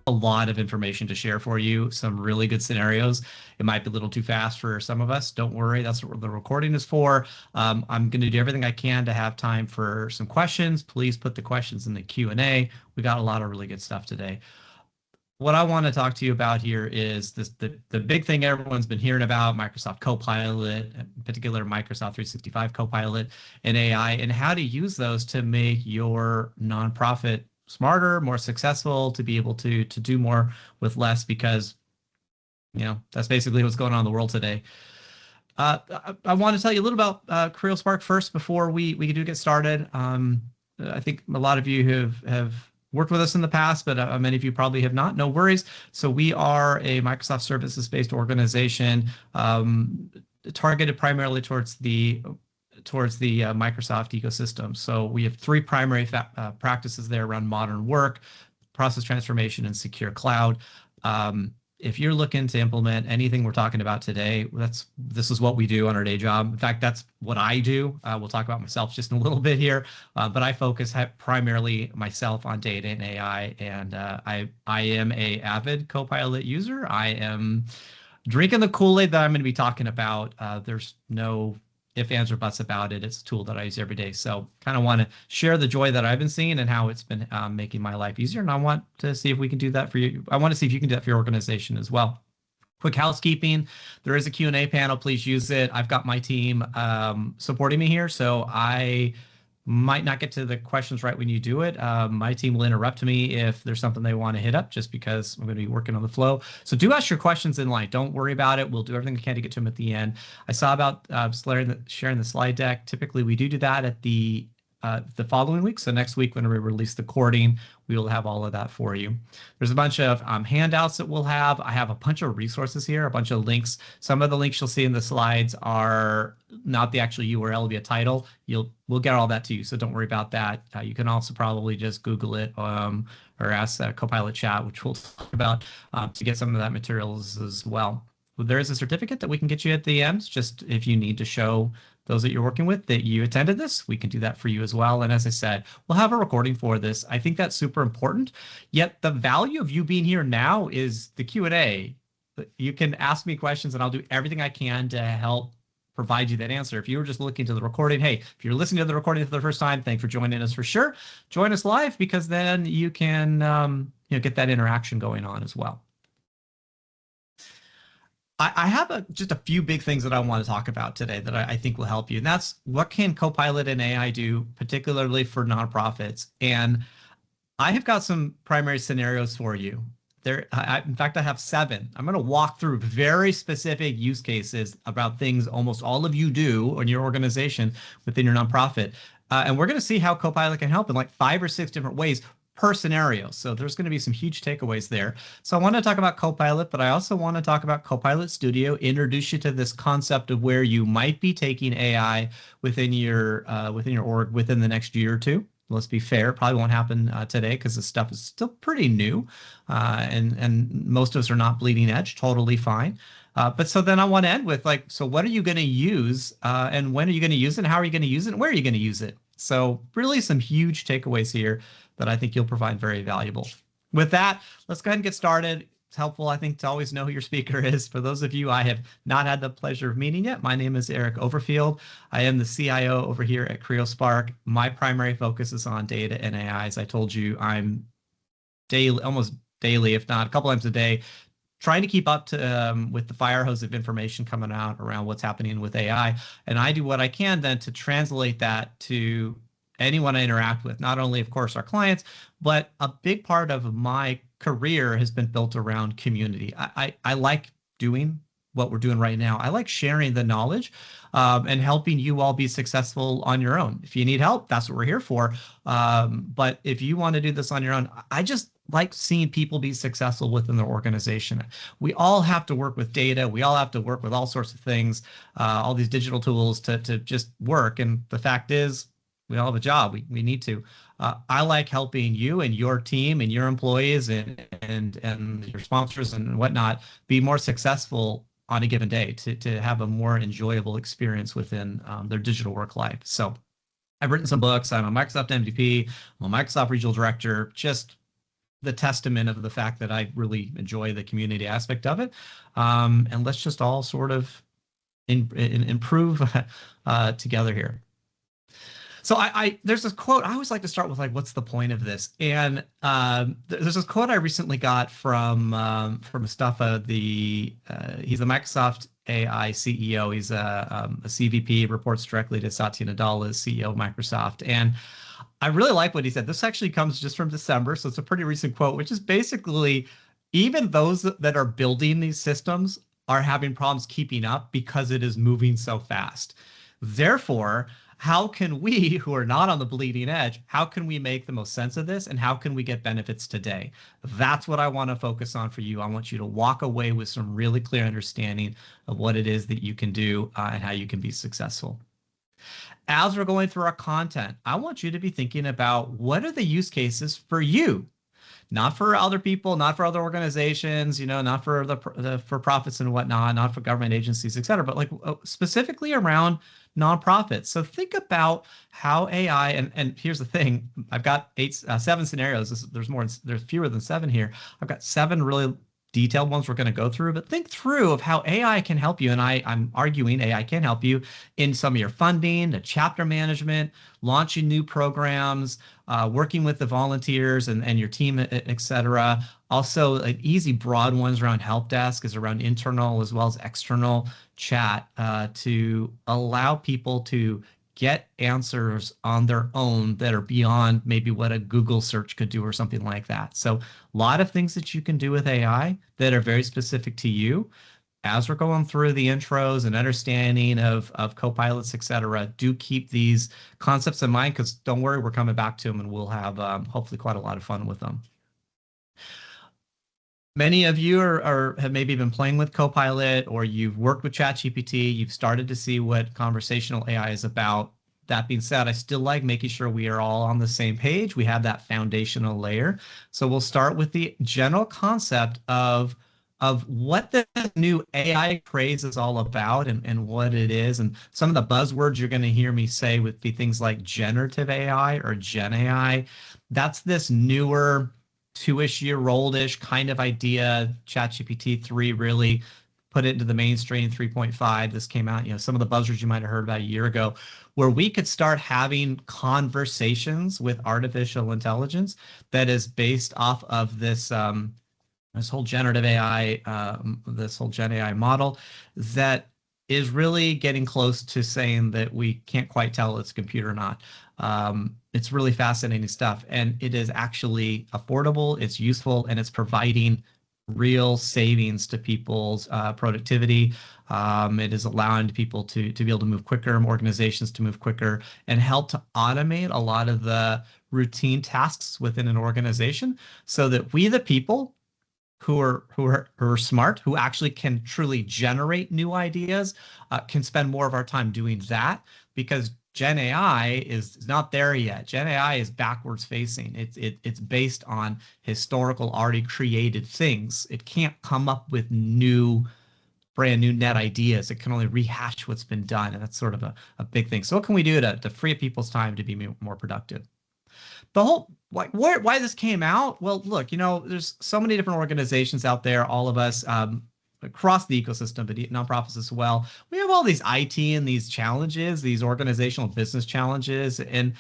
a lot of information to share for you, some really good scenarios. It might be a little too fast for some of us. Don't worry, that's what the recording is for. I'm going to do everything I can to have time for some questions. Please put the questions in the Q&A. We got a lot of really good stuff today. What I want to talk to you about here is the big thing everyone's been hearing about, Microsoft Copilot, in particular Microsoft 365 Copilot and AI, and how to use those to make your nonprofit smarter, more successful, to be able to do more with less, because that's basically what's going on in the world today. I want to tell you a little about Creospark first before we do get started. I think a lot of you have worked with us in the past, but many of you probably have not. No worries. So we are a Microsoft services-based organization targeted primarily towards the Microsoft ecosystem. So we have three primary practices there around modern work, process transformation, and secure cloud. If you're looking to implement anything we're talking about today, this is what we do on our day job. In fact, that's what I do. We'll talk about myself just in a little bit here, but I focus primarily myself on data and AI, and I am a avid Copilot user. I am drinking the Kool-Aid that I'm going to be talking about. There's no ifs, ands, or buts about it. It's a tool that I use every day. So kind of want to share the joy that I've been seeing and how it's been making my life easier. And I want to see if we can do that for you. I want to see if you can do that for your organization as well. Quick housekeeping. There is a Q&A panel. Please use it. I've got my team supporting me here, so I might not get to the questions right when you do it. My team will interrupt me if there's something they want to hit up, just because I'm going to be working on the flow. So do ask your questions in line. Don't worry about it. We'll do everything we can to get to them at the end. I saw about sharing the slide deck. Typically, we do that at the following week. So next week, when we release the recording, we will have all of that for you. There's a bunch of handouts that we'll have. I have a bunch of resources here, a bunch of links. Some of the links you'll see in the slides are not the actual URL via title. We'll get all that to you, so don't worry about that. You can also probably just Google it or ask Copilot chat, which we'll talk about, to get some of that materials as well. There is a certificate that we can get you at the end, just if you need to show those that you're working with that you attended this, we can do that for you as well. And as I said, we'll have a recording for this. I think that's super important. Yet the value of you being here now is the Q&A. You can ask me questions and I'll do everything I can to help provide you that answer. If you were just looking to the recording, hey, if you're listening to the recording for the first time, thanks for joining us for sure. Join us live, because then you can get that interaction going on as well. I have just a few big things that I want to talk about today that I think will help you. And that's, what can Copilot and AI do, particularly for nonprofits? And I have got some primary scenarios for you. In fact, I have 7. I'm going to walk through very specific use cases about things almost all of you do in your organization within your nonprofit. And we're going to see how Copilot can help in like 5 or 6 different ways per scenario. So there's going to be some huge takeaways there. So I want to talk about Copilot, but I also want to talk about Copilot Studio, introduce you to this concept of where you might be taking AI within your org within the next year or 2. Let's be fair, probably won't happen today, because this stuff is still pretty new, and most of us are not bleeding edge. Totally fine. But so then I want to end with, like, so what are you going to use, and when are you going to use it, and how are you going to use it, and where are you going to use it? So really some huge takeaways here that I think you'll find very valuable. With that, let's go ahead and get started. It's helpful, I think, to always know who your speaker is. For those of you I have not had the pleasure of meeting yet, my name is Eric Overfield. I am the CIO over here at Creospark. My primary focus is on data and AI. As I told you, I'm almost daily, if not a couple times a day, trying to keep up to with the fire hose of information coming out around what's happening with AI. And I do what I can then to translate that to anyone I interact with, not only, of course, our clients, but a big part of my career has been built around community. I like doing what we're doing right now. I like sharing the knowledge and helping you all be successful on your own. If you need help, that's what we're here for. But if you want to do this on your own, I just like seeing people be successful within their organization. We all have to work with data. We all have to work with all sorts of things, all these digital tools to just work. And the fact is, we all have a job. We need to. I like helping you and your team and your employees and your sponsors and whatnot be more successful on a given day, to have a more enjoyable experience within their digital work life. So I've written some books. I'm a Microsoft MVP. I'm a Microsoft Regional Director. Just the testament of the fact that I really enjoy the community aspect of it. And let's just all sort of improve together here. So there's this quote. I always like to start with like, what's the point of this? And there's this quote I recently got from Mustafa. He's the Microsoft AI CEO. He's a CVP, reports directly to Satya Nadella, CEO of Microsoft. And I really like what he said. This actually comes just from December, so it's a pretty recent quote, which is basically, even those that are building these systems are having problems keeping up because it is moving so fast. Therefore, how can we, who are not on the bleeding edge, how can we make the most sense of this, and how can we get benefits today? That's what I want to focus on for you. I want you to walk away with some really clear understanding of what it is that you can do and how you can be successful. As we're going through our content, I want you to be thinking about, what are the use cases for you? Not for other people, not for other organizations, not for the for-profits and whatnot, not for government agencies, et cetera, but like specifically around nonprofits. So think about how AI, and here's the thing, I've got 7 scenarios. There's fewer than 7 here. I've got 7 really detailed ones we're going to go through, but think through of how AI can help you. And I'm arguing AI can help you in some of your funding, the chapter management, launching new programs, working with the volunteers and your team, et cetera. Also, easy broad ones around help desk is around internal as well as external chat to allow people to get answers on their own that are beyond maybe what a Google search could do or something like that. So a lot of things that you can do with AI that are very specific to you. As we're going through the intros and understanding of copilots, et cetera, do keep these concepts in mind, because don't worry, we're coming back to them and we'll have hopefully quite a lot of fun with them. Many of you have maybe been playing with Copilot, or you've worked with ChatGPT. You've started to see what conversational AI is about. That being said, I still like making sure we are all on the same page. We have that foundational layer. So we'll start with the general concept of what the new AI craze is all about and what it is. And some of the buzzwords you're going to hear me say would be things like generative AI or Gen AI. That's this newer 2-ish-year-old-ish kind of idea. ChatGPT 3 really put it into the mainstream. 3.5, this came out, some of the buzzwords you might have heard about a year ago, where we could start having conversations with artificial intelligence that is based off of this whole generative AI, this whole Gen AI model that is really getting close to saying that we can't quite tell it's a computer or not. It's really fascinating stuff, and it is actually affordable, it's useful, and it's providing real savings to people's productivity. It is allowing people to be able to move quicker, organizations to move quicker, and help to automate a lot of the routine tasks within an organization, so that we, the people who are smart, who actually can truly generate new ideas, can spend more of our time doing that, because Gen AI is not there yet. Gen AI is backwards facing. It's based on historical, already created things. It can't come up with brand new net ideas. It can only rehash what's been done, and that's sort of a big thing. So what can we do to free up people's time to be more productive? The whole why this came out? Well, look, there's so many different organizations out there, all of us across the ecosystem, but nonprofits as well. We have all these IT and these challenges, these organizational business challenges, and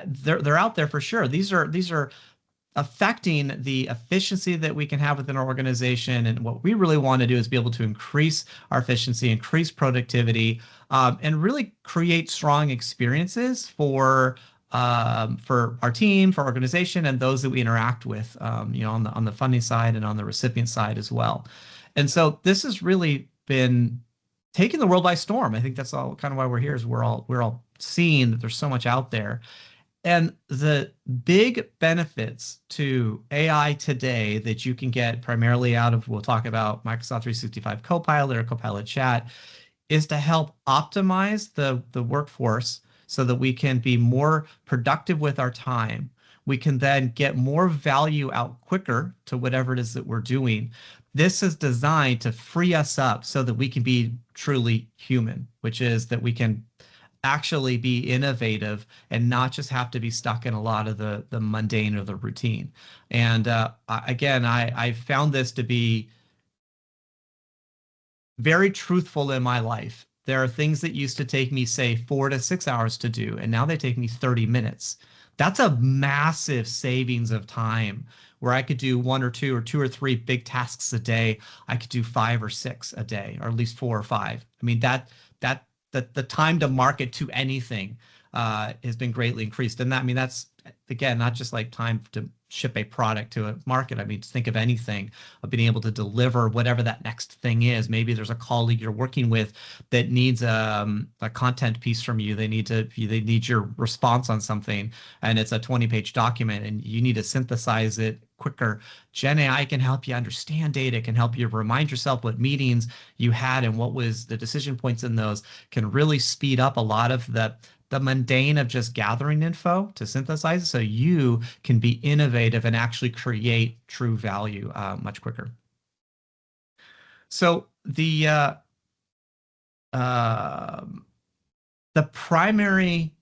they're out there for sure. These are affecting the efficiency that we can have within our organization. And what we really want to do is be able to increase our efficiency, increase productivity, and really create strong experiences for our team, for our organization, and those that we interact with, on the funding side and on the recipient side as well. And so this has really been taking the world by storm. I think that's all kind of why we're here, is we're all seeing that there's so much out there. And the big benefits to AI today that you can get primarily out of, we'll talk about Microsoft 365 Copilot or Copilot Chat, is to help optimize the workforce so that we can be more productive with our time. We can then get more value out quicker to whatever it is that we're doing. This is designed to free us up so that we can be truly human, which is that we can actually be innovative and not just have to be stuck in a lot of the mundane or the routine. And again, I found this to be very truthful in my life. There are things that used to take me, say, 4 to 6 hours to do, and now they take me 30 minutes. That's a massive savings of time where I could do one or two or three big tasks a day. I could do 5 or 6 a day, or at least 4 or 5. I mean, the time to market to anything has been greatly increased. And that, I mean, that's again, not just like time to ship a product to a market. I mean, think of anything of being able to deliver whatever that next thing is. Maybe there's a colleague you're working with that needs a content piece from you. They need your response on something, and it's a 20-page document, and you need to synthesize it quicker. Gen AI can help you understand data, can help you remind yourself what meetings you had and what was the decision points in those, can really speed up a lot of the mundane of just gathering info to synthesize it so you can be innovative and actually create true value much quicker. So the primary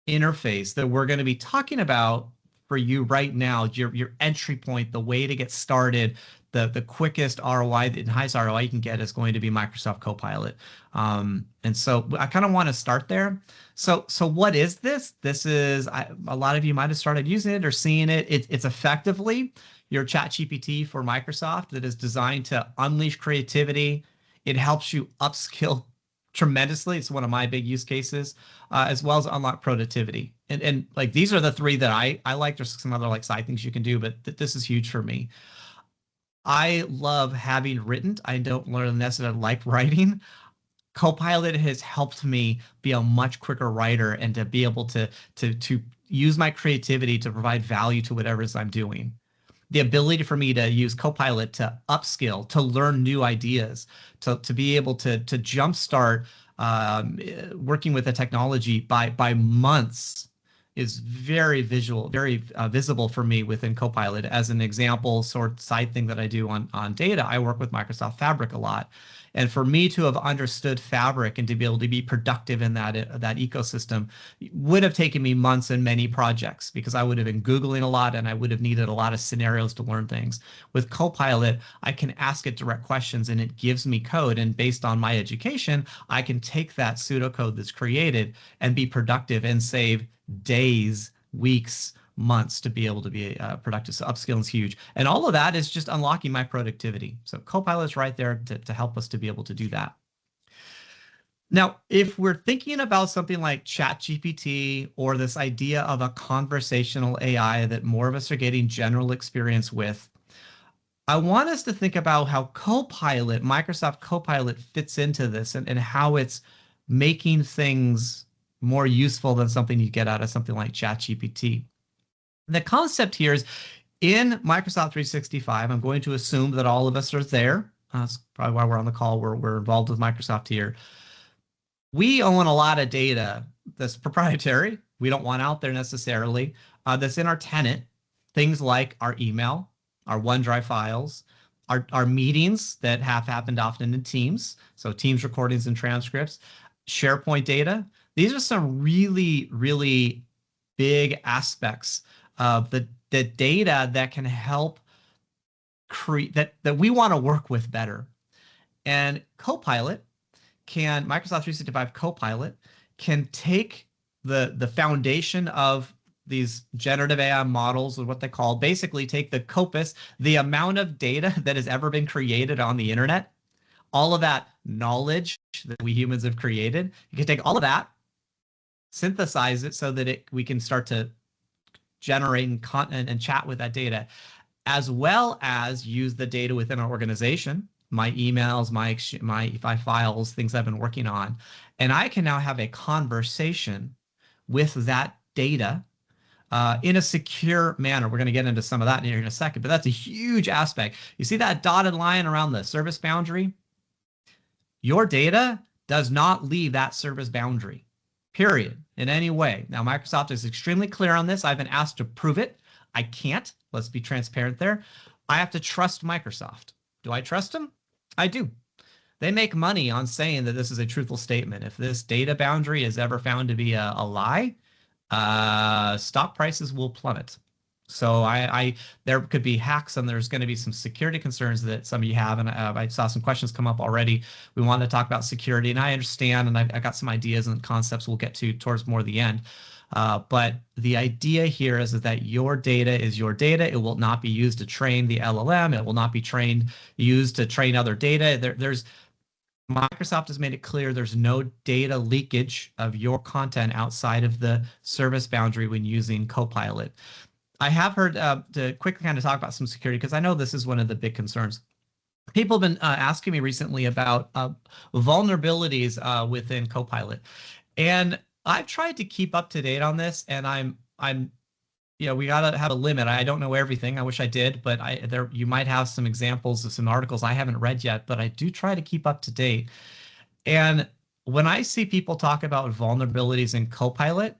interface that we're going to be talking about for you right now, your entry point, the way to get started, the quickest ROI and highest ROI you can get is going to be Microsoft Copilot. And so I kind of want to start there. So what is this? This is, a lot of you might have started using it or seeing it. It's effectively your ChatGPT for Microsoft that is designed to unleash creativity. It helps you upskill tremendously. It's one of my big use cases, as well as unlock productivity. And like these are the three that I like. There's some other like side things you can do, but this is huge for me. I love having written. I don't necessarily like writing. Copilot has helped me be a much quicker writer and to be able to use my creativity to provide value to whatever it is I'm doing. The ability for me to use Copilot to upskill, to learn new ideas, to be able to jumpstart working with the technology by months is very visual, very visible for me within Copilot. As an example, sort side thing that I do on data, I work with Microsoft Fabric a lot. And for me to have understood Fabric and to be able to be productive in that ecosystem would have taken me months and many projects because I would have been Googling a lot and I would have needed a lot of scenarios to learn things. With Copilot, I can ask it direct questions and it gives me code. And based on my education, I can take that pseudocode that's created and be productive and save days, weeks, months to be able to be productive. So upskilling is huge. And all of that is just unlocking my productivity. So Copilot is right there to help us to be able to do that. Now, if we're thinking about something like ChatGPT or this idea of a conversational AI that more of us are getting general experience with, I want us to think about how Copilot, Microsoft Copilot fits into this and how it's making things more useful than something you get out of something like ChatGPT. The concept here is in Microsoft 365, I'm going to assume that all of us are there. That's probably why we're on the call. We're involved with Microsoft here. We own a lot of data that's proprietary. We don't want out there necessarily. That's in our tenant. Things like our email, our OneDrive files, our meetings that have happened often in Teams. So Teams recordings and transcripts, SharePoint data. These are some really, really big aspects of the data that can help create that we want to work with better. And Copilot Microsoft 365 Copilot can take the foundation of these generative AI models, or what they call, basically take the corpus, the amount of data that has ever been created on the internet, all of that knowledge that we humans have created. You can take all of that, synthesize it so that we can start to generate and chat with that data, as well as use the data within our organization, my emails, my files, things I've been working on. And I can now have a conversation with that data in a secure manner. We're going to get into some of that here in a second, but that's a huge aspect. You see that dotted line around the service boundary? Your data does not leave that service boundary, period, in any way. Now, Microsoft is extremely clear on this. I've been asked to prove it. I can't. Let's be transparent there. I have to trust Microsoft. Do I trust them? I do. they make money on saying that this is a truthful statement. If this data boundary is ever found to be a lie, stock prices will plummet. So there could be hacks, and there's going to be some security concerns that some of you have, and I saw some questions come up already. We want to talk about security, and I understand, and I got some ideas and concepts we'll get to towards more the end. But the idea here is that your data is your data. It will not be used to train the LLM. It will not be used to train other data. Microsoft has made it clear there's no data leakage of your content outside of the service boundary when using Copilot. I have heard, to quickly kind of talk about some security, because I know this is one of the big concerns. People have been asking me recently about vulnerabilities within Copilot. And I've tried to keep up to date on this, and we gotta have a limit. I don't know everything. I wish I did, but you might have some examples of some articles I haven't read yet, but I do try to keep up to date. And when I see people talk about vulnerabilities in Copilot,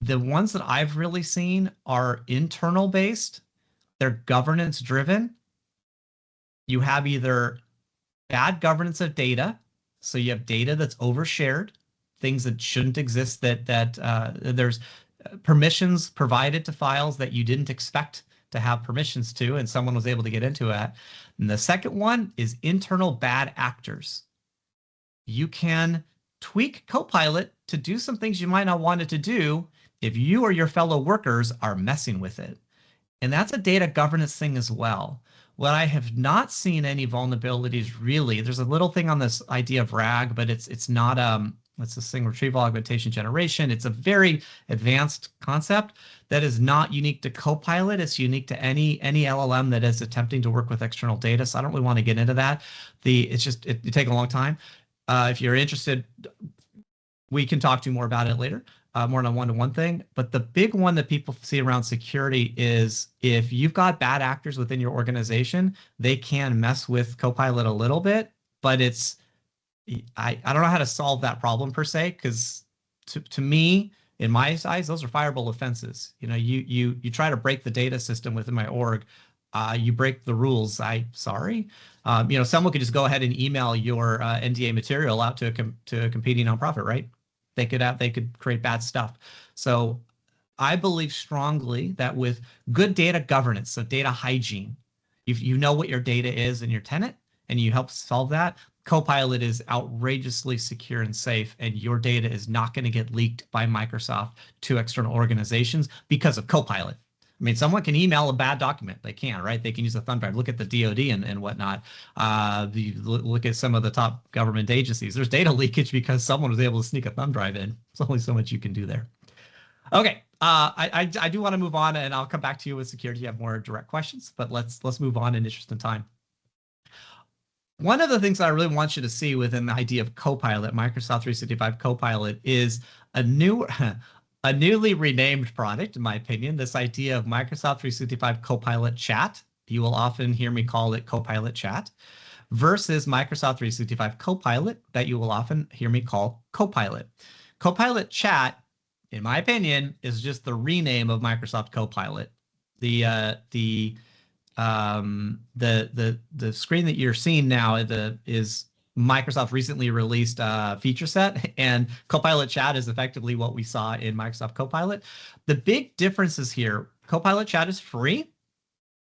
the ones that I've really seen are internal based. They're governance driven. You have either bad governance of data, so you have data that's overshared, things that shouldn't exist, that there's permissions provided to files that you didn't expect to have permissions to, and someone was able to get into it. And the second one is internal bad actors. You can tweak Copilot to do some things you might not want it to do if you or your fellow workers are messing with it. And that's a data governance thing as well. What I have not seen any vulnerabilities really, there's a little thing on this idea of RAG, but it's not it's this thing, retrieval augmentation generation. It's a very advanced concept that is not unique to Copilot. It's unique to any LLM that is attempting to work with external data. So I don't really want to get into that. It take a long time. If you're interested, we can talk to you more about it later, more on a one-to-one thing. But the big one that people see around security is if you've got bad actors within your organization, they can mess with Copilot a little bit, but I don't know how to solve that problem per se, because to me, in my eyes, those are fireable offenses. You try to break the data system within my org, you break the rules. Sorry. Someone could just go ahead and email your NDA material out to a competing nonprofit, right? They could create bad stuff. So I believe strongly that with good data governance, so data hygiene, if you know what your data is in your tenant and you help solve that, Copilot is outrageously secure and safe, and your data is not going to get leaked by Microsoft to external organizations because of Copilot. I mean, someone can email a bad document. They can, right? They can use a thumb drive. Look at the DoD and whatnot. Look at some of the top government agencies. There's data leakage because someone was able to sneak a thumb drive in. There's only so much you can do there. Okay, I do want to move on, and I'll come back to you with security. You have more direct questions, but let's move on in interest in time. One of the things I really want you to see within the idea of Copilot, Microsoft 365 Copilot, is a newly renamed product, in my opinion, this idea of Microsoft 365 Copilot Chat. You will often hear me call it Copilot Chat, versus Microsoft 365 Copilot, that you will often hear me call Copilot. Copilot Chat, in my opinion, is just the rename of Microsoft Copilot. The screen that you're seeing now is Microsoft recently released feature set, and Copilot Chat is effectively what we saw in Microsoft Copilot. The big differences here: Copilot Chat is free.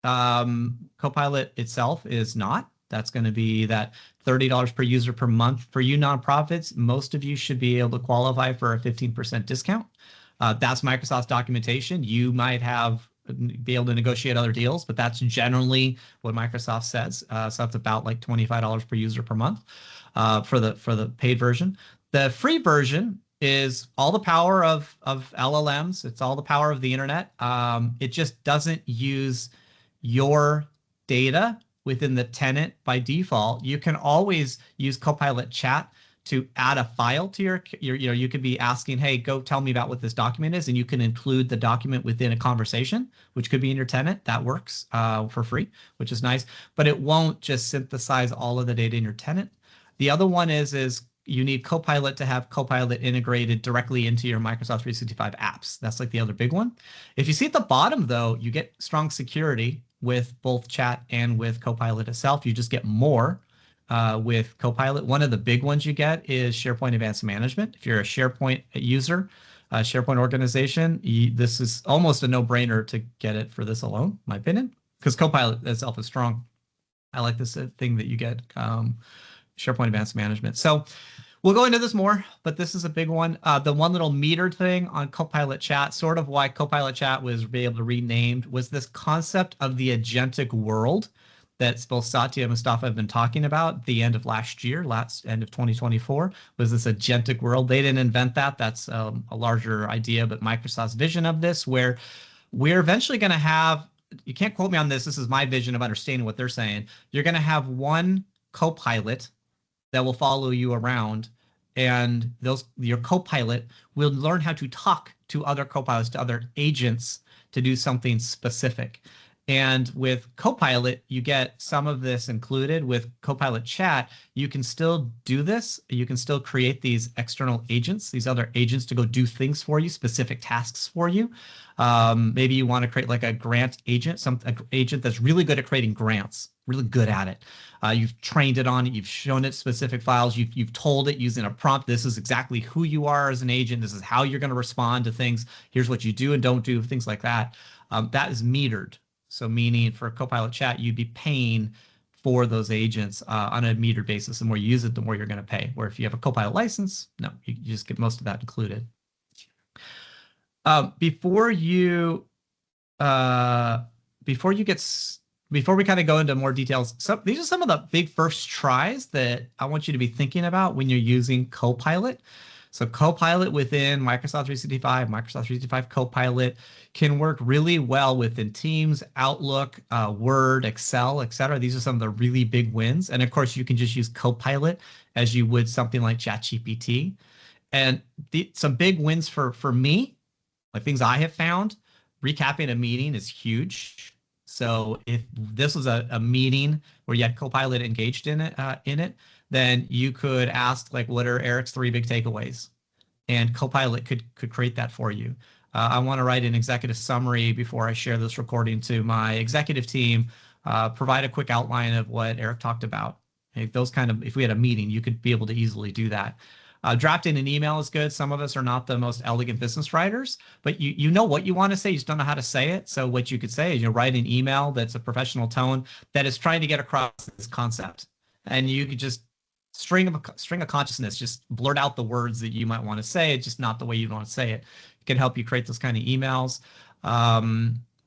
Copilot itself is not. That's going to be that $30 per user per month. For you nonprofits, most of you should be able to qualify for a 15% discount. That's Microsoft's documentation. You might be able to negotiate other deals, but that's generally what Microsoft says. So that's about like $25 per user per month for the paid version. The free version is all the power of LLMs. It's all the power of the internet. It just doesn't use your data within the tenant by default. You can always use Copilot Chat to add a file to you could be asking, hey, go tell me about what this document is, and you can include the document within a conversation, which could be in your tenant. That works for free, which is nice, but it won't just synthesize all of the data in your tenant. The other one is you need Copilot to have Copilot integrated directly into your Microsoft 365 apps. That's like the other big one. If you see at the bottom, though, you get strong security with both Chat and with Copilot itself. You just get more with Copilot. One of the big ones you get is SharePoint Advanced Management. If you're a SharePoint user, SharePoint organization, this is almost a no-brainer to get it for this alone, in my opinion, because Copilot itself is strong. I like this thing that you get, SharePoint Advanced Management. So we'll go into this more, but this is a big one. The one little metered thing on Copilot Chat, sort of why Copilot Chat was able to renamed, was this concept of the agentic world that both Satya and Mustafa have been talking about the end of last year, end of 2024, was this agentic world. They didn't invent that. That's a larger idea, but Microsoft's vision of this, where we're eventually going to have, you can't quote me on this, this is my vision of understanding what they're saying. You're going to have one Copilot that will follow you around, and your Copilot will learn how to talk to other Copilots, to other agents, to do something specific. And with Copilot, you get some of this included. With Copilot Chat, you can still do this. You can still create these external agents, these other agents to go do things for you, specific tasks for you. Maybe you want to create like a grant agent, an agent that's really good at creating grants, really good at it. You've trained it on it. You've shown it specific files. You've told it using a prompt, this is exactly who you are as an agent. This is how you're going to respond to things. Here's what you do and don't do, things like that. That is metered. So meaning for Copilot Chat, you'd be paying for those agents on a metered basis. The more you use it, the more you're going to pay. Where if you have a Copilot license, no, you just get most of that included. Before we kind of go into more details, these are some of the big first tries that I want you to be thinking about when you're using Copilot. So Copilot within Microsoft 365, Microsoft 365 Copilot can work really well within Teams, Outlook, Word, Excel, etc. These are some of the really big wins. And of course, you can just use Copilot as you would something like ChatGPT. And some big wins for me, like things I have found, recapping a meeting is huge. So if this was a meeting where you had Copilot engaged in it, then you could ask, like, what are Eric's 3 big takeaways? And Copilot could create that for you. I want to write an executive summary before I share this recording to my executive team, provide a quick outline of what Eric talked about. If we had a meeting, you could be able to easily do that. Drafting an email is good. Some of us are not the most elegant business writers, but you know what you want to say, you just don't know how to say it. So what you could say is write an email that's a professional tone that is trying to get across this concept. And you could just string of consciousness, just blurt out the words that you might want to say. It's just not the way you want to say it. It can help you create those kind of emails.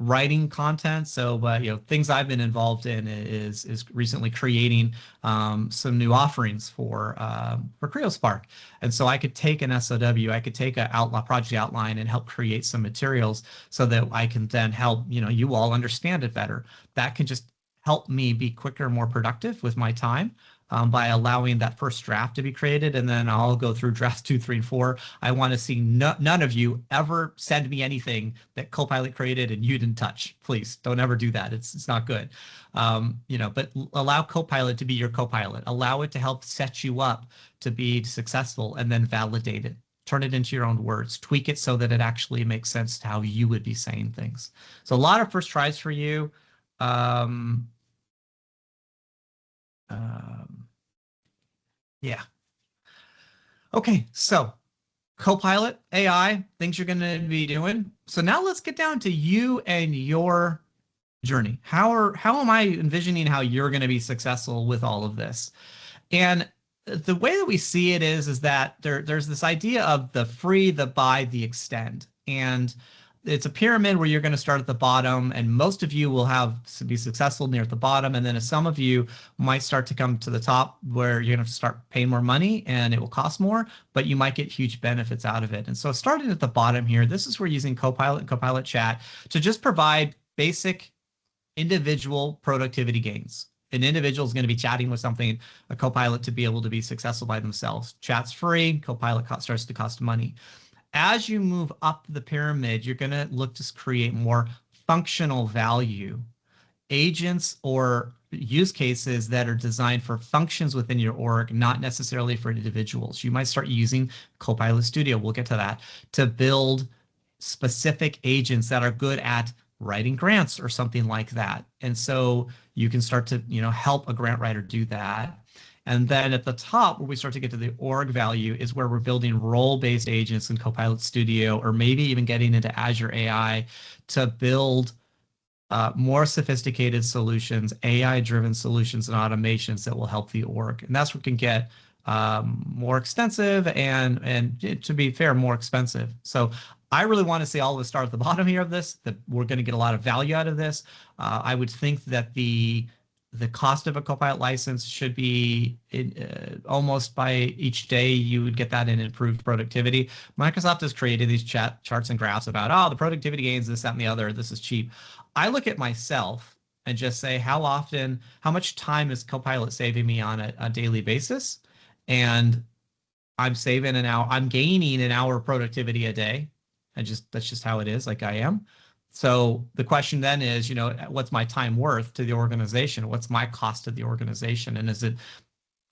Writing content. So, things I've been involved in is recently creating some new offerings for Creospark. And so I could take an SOW, I could take a project outline and help create some materials so that I can then help, you all understand it better. That can just help me be quicker and more productive with my time. By allowing that first draft to be created, and then I'll go through drafts 2, 3, and 4. I want to see none of you ever send me anything that Copilot created and you didn't touch. Please don't ever do that. It's not good. But allow Copilot to be your Copilot. Allow it to help set you up to be successful, and then validate it. Turn it into your own words. Tweak it so that it actually makes sense to how you would be saying things. So a lot of first tries for you. Yeah. Okay, so Copilot, AI, things you're going to be doing. So now let's get down to you and your journey. How am I envisioning how you're going to be successful with all of this? And the way that we see it is that there's this idea of the free, the buy, the extend. And it's a pyramid where you're going to start at the bottom, and most of you will be successful near at the bottom. And then some of you might start to come to the top where you're going to start paying more money and it will cost more, but you might get huge benefits out of it. And so starting at the bottom here, this is where using Copilot and Copilot Chat to just provide basic individual productivity gains. An individual is going to be chatting with a Copilot to be able to be successful by themselves. Chat's free, Copilot starts to cost money. As you move up the pyramid, you're going to look to create more functional value, agents or use cases that are designed for functions within your org, not necessarily for individuals. You might start using Copilot Studio, we'll get to that, to build specific agents that are good at writing grants or something like that. And so you can start to, help a grant writer do that. And then at the top, where we start to get to the org value, is where we're building role-based agents in Copilot Studio, or maybe even getting into Azure AI to build more sophisticated solutions, AI-driven solutions and automations that will help the org. And that's where it can get more extensive and to be fair, more expensive. So I really want to see all of us start at the bottom here of this, that we're going to get a lot of value out of this. I would think that the cost of a Copilot license should be almost by each day you would get that in improved productivity. Microsoft has created these charts and graphs about, oh, the productivity gains, this, that, and the other, this is cheap. I look at myself and just say, how much time is Copilot saving me on a daily basis? And I'm saving an hour, I'm gaining an hour of productivity a day. That's just how it is, like I am. So the question then is, what's my time worth to the organization? What's my cost to the organization? And is it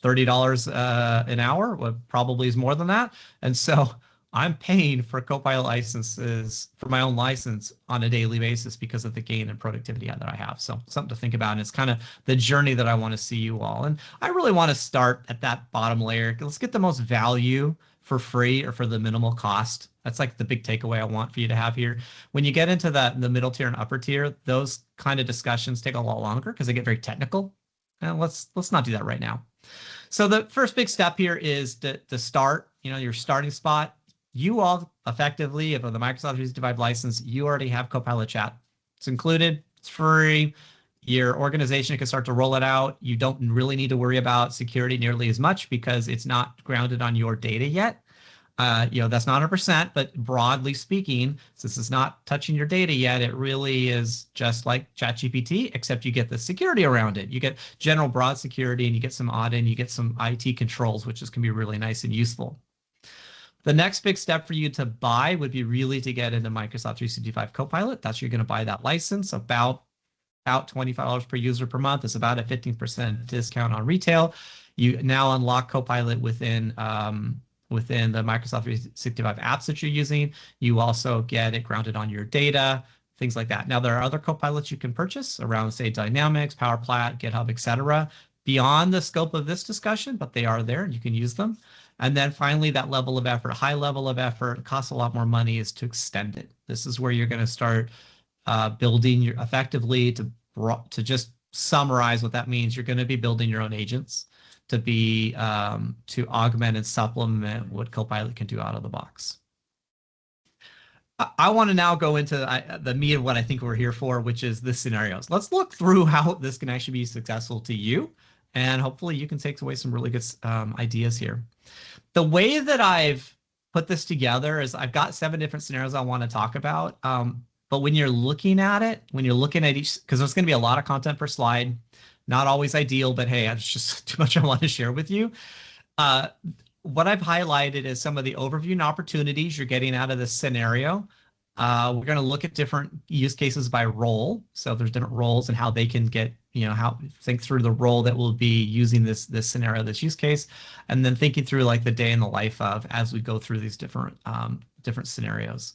$30 an hour? Well, probably is more than that. And so I'm paying for Copilot licenses for my own license on a daily basis because of the gain in productivity that I have. So something to think about. And it's kind of the journey that I want to see you all. And I really want to start at that bottom layer. Let's get the most value for free or for the minimal cost. That's like the big takeaway I want for you to have here. When you get into the middle tier and upper tier, those kind of discussions take a lot longer because they get very technical. And let's not do that right now. So the first big step here is to start, your starting spot. You all effectively, if the Microsoft 365 license, you already have Copilot Chat. It's included, it's free. Your organization can start to roll it out. You don't really need to worry about security nearly as much because it's not grounded on your data yet. That's not 100%, but broadly speaking, since it's not touching your data yet, it really is just like ChatGPT, except you get the security around it. You get general broad security and you get some audit and you get some IT controls, which can be really nice and useful. The next big step for you to buy would be really to get into Microsoft 365 Copilot. That's you're going to buy that license about $25 per user per month. It's about a 15% discount on retail. You now unlock Copilot within the Microsoft 365 apps that you're using. You also get it grounded on your data, things like that. Now, there are other Copilots you can purchase around, say, Dynamics, Power Plat, GitHub, etc. Beyond the scope of this discussion, but they are there and you can use them. And then finally, that level of effort, high level of effort, costs a lot more money, is to extend it. This is where you're going to start building effectively to just summarize what that means. You're going to be building your own agents to augment and supplement what Copilot can do out of the box. I want to now go into the meat of what I think we're here for, which is the scenarios. Let's look through how this can actually be successful to you, and hopefully you can take away some really good ideas here. The way that I've put this together is I've got 7 different scenarios I want to talk about. But when you're looking at it, when you're looking at each, because there's going to be a lot of content per slide, not always ideal, but hey, it's just too much I want to share with you. What I've highlighted is some of the overview and opportunities you're getting out of this scenario. We're going to look at different use cases by role. So there's different roles and how they can get, think through the role that will be using this scenario, this use case, and then thinking through like the day in the life of as we go through these different scenarios.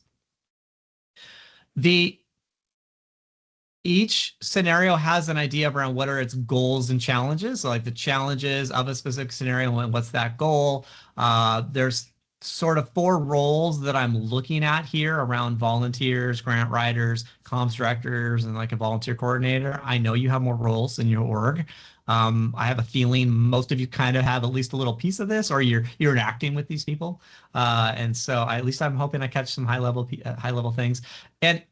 Each scenario has an idea around what are its goals and challenges. So like the challenges of a specific scenario and what's that goal. There's sort of 4 roles that I'm looking at here around volunteers, grant writers, comms directors, and like a volunteer coordinator. I know you have more roles in your org. I have a feeling most of you kind of have at least a little piece of this, or you're interacting with these people. And so at least I'm hoping I catch some high level things. And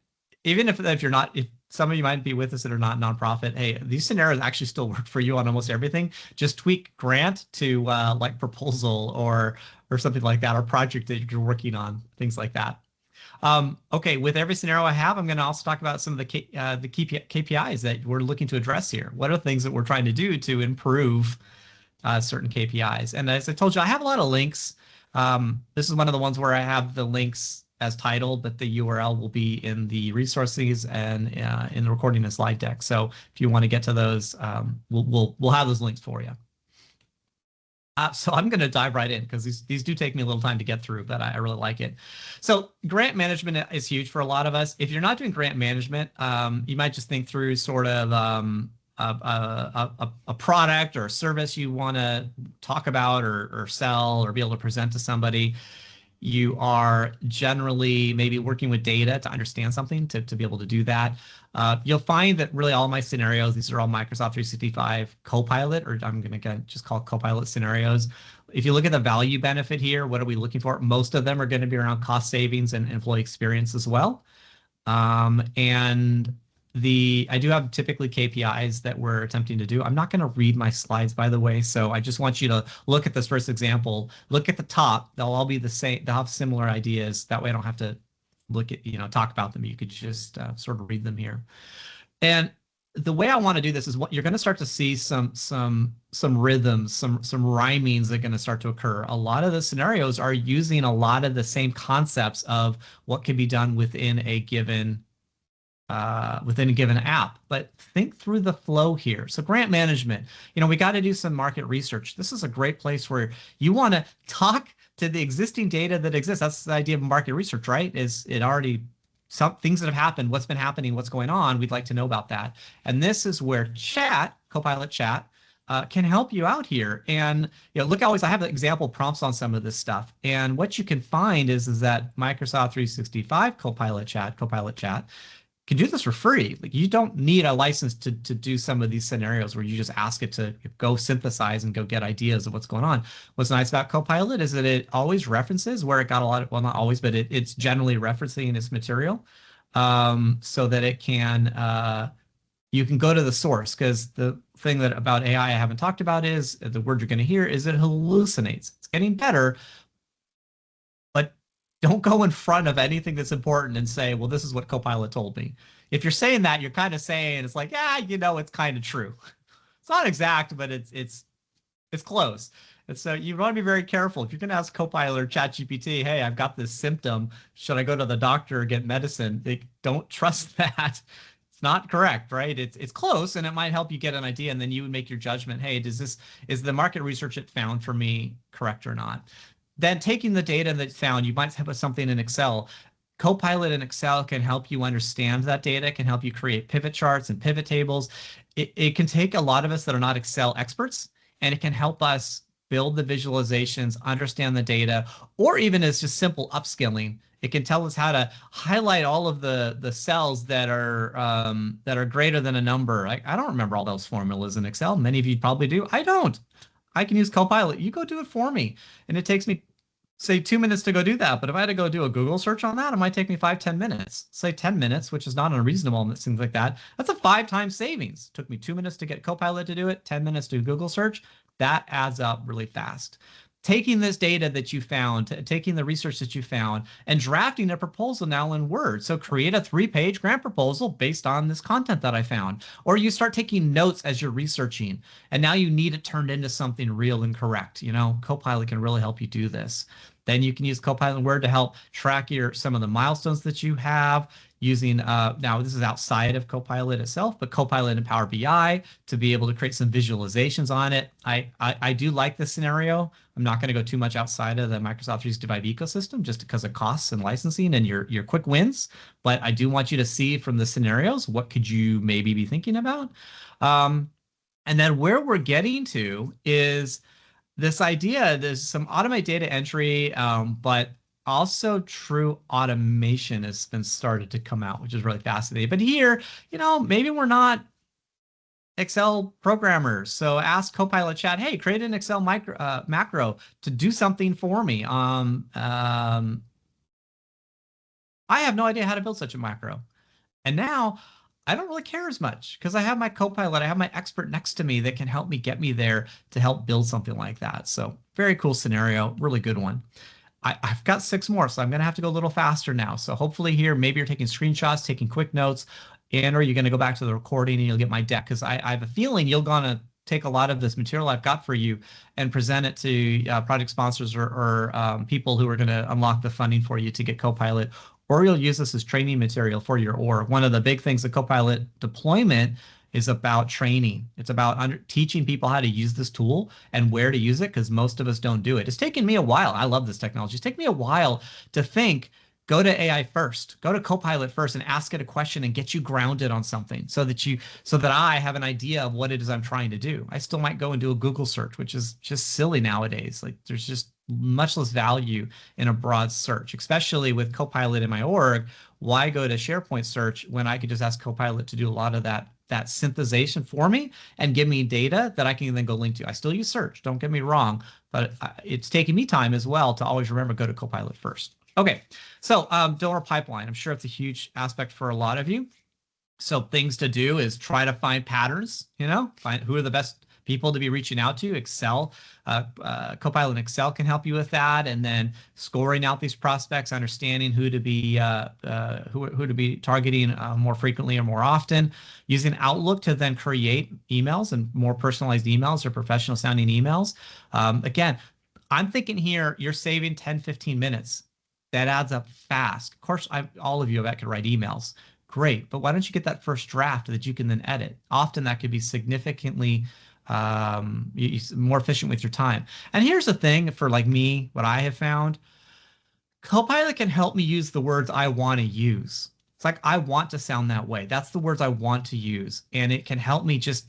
even if you're not, if some of you might be with us that are not nonprofit, hey, these scenarios actually still work for you on almost everything. Just tweak grant to like proposal or something like that, or project that you're working on, things like that. Okay, with every scenario I have, I'm going to also talk about some of the key KPIs that we're looking to address here. What are things that we're trying to do to improve certain KPIs? And as I told you, I have a lot of links. This is one of the ones where I have the links as titled, but the URL will be in the resources and in the recording and slide deck. So if you want to get to those, we'll have those links for you. So I'm going to dive right in because these do take me a little time to get through, but I really like it. So grant management is huge for a lot of us. If you're not doing grant management, you might just think through sort of a product or a service you want to talk about or sell or be able to present to somebody. You are generally maybe working with data to understand something to be able to do that. You'll find that really all my scenarios, these are all Microsoft 365 Copilot, or I'm going to just call Copilot scenarios. If you look at the value benefit here, what are we looking for? Most of them are going to be around cost savings and employee experience as well. And I do have typically KPIs that we're attempting to do. I'm not going to read my slides, by the way, so I just want you to look at this first example. Look at the top. They'll all be the same. They'll have similar ideas. That way I don't have to look at, talk about them. You could just sort of read them here. And the way I want to do this is what you're going to start to see some rhythms, some rhymings that are going to start to occur. A lot of the scenarios are using a lot of the same concepts of what can be done within a given app. But think through the flow here. So grant management, we got to do some market research. This is a great place where you want to talk to the existing data that exists. That's the idea of market research, right? Is it already some things that have happened, what's been happening, what's going on, we'd like to know about that. And this is where Copilot Chat, can help you out here. And look, I have example prompts on some of this stuff. And what you can find is that Microsoft 365 Copilot Chat can do this for free. Like, you don't need a license to do some of these scenarios where you just ask it to go synthesize and go get ideas of what's going on. What's nice about Copilot is that it always references where it got a lot of, well, not always, but it's generally referencing its material, so that it can, you can go to the source. Because the thing that about AI I haven't talked about is the word you're going to hear is it hallucinates. It's getting better, but don't go in front of anything that's important and say, well, this is what Copilot told me. If you're saying that, you're kind of saying it's like, yeah, it's kind of true. It's not exact, but it's close. And so you want to be very careful. If you're going to ask Copilot or ChatGPT, hey, I've got this symptom, should I go to the doctor or get medicine? Don't trust that. It's not correct, right? It's close, and it might help you get an idea, and then you would make your judgment. Hey, is the market research it found for me correct or not? Then taking the data that's found, you might have something in Excel. Copilot in Excel can help you understand that data, can help you create pivot charts and pivot tables. It can take a lot of us that are not Excel experts, and it can help us build the visualizations, understand the data, or even as just simple upskilling. It can tell us how to highlight all of the cells that are greater than a number. I don't remember all those formulas in Excel. Many of you probably do. I don't. I can use Copilot. You go do it for me. And it takes me, say, 2 minutes to go do that. But if I had to go do a Google search on that, it might take me 5-10 minutes. Say 10 minutes, which is not unreasonable and things like that. That's a 5-time savings. It took me 2 minutes to get Copilot to do it, 10 minutes to Google search. That adds up really fast. Taking this data that you found, taking the research that you found, and drafting a proposal now in Word. So create a 3-page grant proposal based on this content that I found. Or you start taking notes as you're researching, and now you need it turned into something real and correct. Copilot can really help you do this. Then you can use Copilot in Word to help track some of the milestones that you have using, now this is outside of Copilot itself, but Copilot in Power BI to be able to create some visualizations on it. I do like this scenario. I'm not going to go too much outside of the Microsoft 365 ecosystem just because of costs and licensing and your quick wins. But I do want you to see from the scenarios, what could you maybe be thinking about? And then where we're getting to is this idea, there's some automated data entry, but also true automation has been started to come out, which is really fascinating. But here, maybe we're not Excel programmers. So ask Copilot Chat, hey, create an Excel macro to do something for me. I have no idea how to build such a macro. And now I don't really care as much because I have my Copilot, I have my expert next to me that can help me get me there to help build something like that. So very cool scenario, really good one. I've got 6 more, so I'm going to have to go a little faster now. So hopefully here, maybe you're taking screenshots, taking quick notes, or you're going to go back to the recording and you'll get my deck, because I have a feeling you're going to take a lot of this material I've got for you and present it to project sponsors or people who are going to unlock the funding for you to get Copilot, or you'll use this as training material for your org. One of the big things of Copilot deployment is about training. It's about teaching people how to use this tool and where to use it, because most of us don't do it. It's taken me a while. I love this technology. It's taken me a while to think go to AI first, go to Copilot first and ask it a question and get you grounded on something so that I have an idea of what it is I'm trying to do. I still might go and do a Google search, which is just silly nowadays. Like there's just much less value in a broad search, especially with Copilot in my org. Why go to SharePoint search when I could just ask Copilot to do a lot of that synthesization for me and give me data that I can then go link to. I still use search, don't get me wrong, but it's taking me time as well to always remember go to Copilot first. Okay, so donor pipeline. I'm sure it's a huge aspect for a lot of you. So things to do is try to find patterns, find who are the best people to be reaching out to. Excel, Copilot and Excel can help you with that, and then scoring out these prospects, understanding who to be who to be targeting more frequently or more often. Using Outlook to then create emails and more personalized emails or professional sounding emails. Again, I'm thinking here you're saving 10, 15 minutes. That adds up fast. Of course, all of you that could write emails. Great, but why don't you get that first draft that you can then edit? Often that could be significantly more efficient with your time. And here's the thing for like me, what I have found, Copilot can help me use the words I want to use. It's like, I want to sound that way. That's the words I want to use. And it can help me just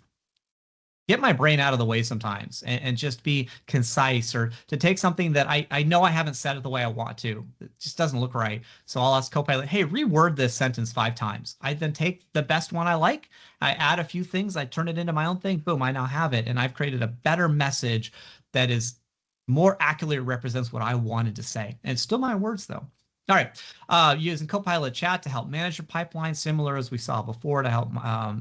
get my brain out of the way sometimes and just be concise, or to take something that I know I haven't said it the way I want to. It just doesn't look right. So I'll ask Copilot, hey, reword this sentence 5 times. I then take the best one I like, I add a few things, I turn it into my own thing, boom, I now have it. And I've created a better message that is more accurately represents what I wanted to say. And it's still my words though. All right, using Copilot Chat to help manage your pipeline, similar as we saw before, to help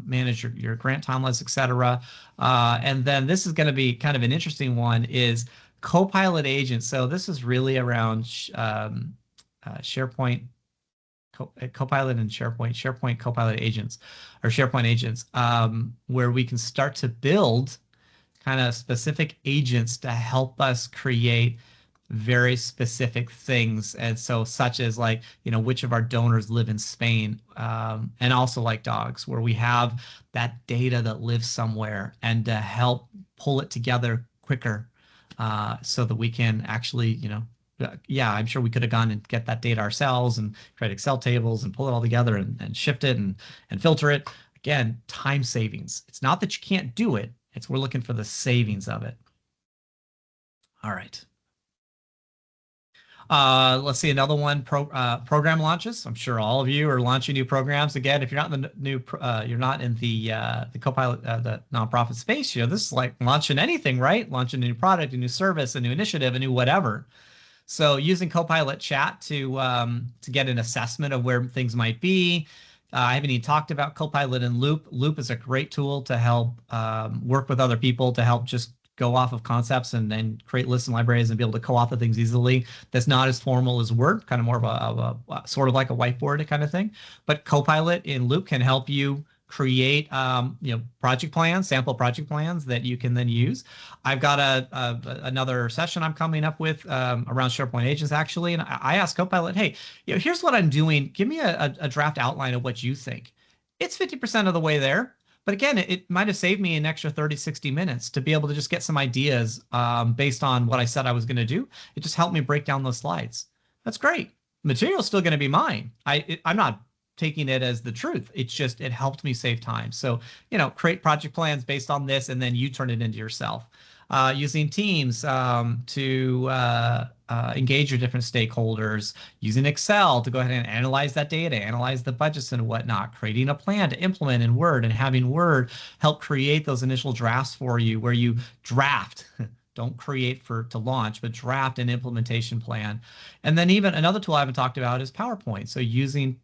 manage your grant timelines, etc. And then this is going to be kind of an interesting one, is Copilot Agent. So this is really around SharePoint, Copilot and SharePoint Copilot Agents, or SharePoint Agents, where we can start to build kind of specific agents to help us create very specific things. And so such as like, which of our donors live in Spain, and also like dogs, where we have that data that lives somewhere, and to help pull it together quicker, so that we can actually, yeah, I'm sure we could have gone and get that data ourselves and create Excel tables and pull it all together and shift it and filter it. Again, time savings. It's not that you can't do it. It's we're looking for the savings of it. All right. Let's see, another one, program launches. I'm sure all of you are launching new programs. Again, if you're not in the you're not in the Copilot, the nonprofit space, this is like launching anything, right? Launching a new product, a new service, a new initiative, a new whatever. So using Copilot Chat to get an assessment of where things might be. I haven't even talked about Copilot and Loop. Loop is a great tool to help work with other people, to help just go off of concepts and then create lists and libraries and be able to co-author things easily. That's not as formal as Word, kind of more of a sort of like a whiteboard kind of thing. But Copilot in Loop can help you create project plans, sample project plans that you can then use. I've got another session I'm coming up with around SharePoint agents actually, and I asked Copilot, hey, here's what I'm doing. Give me a draft outline of what you think. It's 50% of the way there. But again, it might have saved me an extra 30, 60 minutes to be able to just get some ideas based on what I said I was going to do. It just helped me break down those slides. That's great. Material's still going to be mine. I'm not taking it as the truth. It's just, it helped me save time. So, create project plans based on this, and then you turn it into yourself. Using Teams to engage your different stakeholders, using Excel to go ahead and analyze that data, analyze the budgets and whatnot, creating a plan to implement in Word, and having Word help create those initial drafts for you, where you draft, don't create to launch, but draft an implementation plan. And then even another tool I haven't talked about is PowerPoint. So using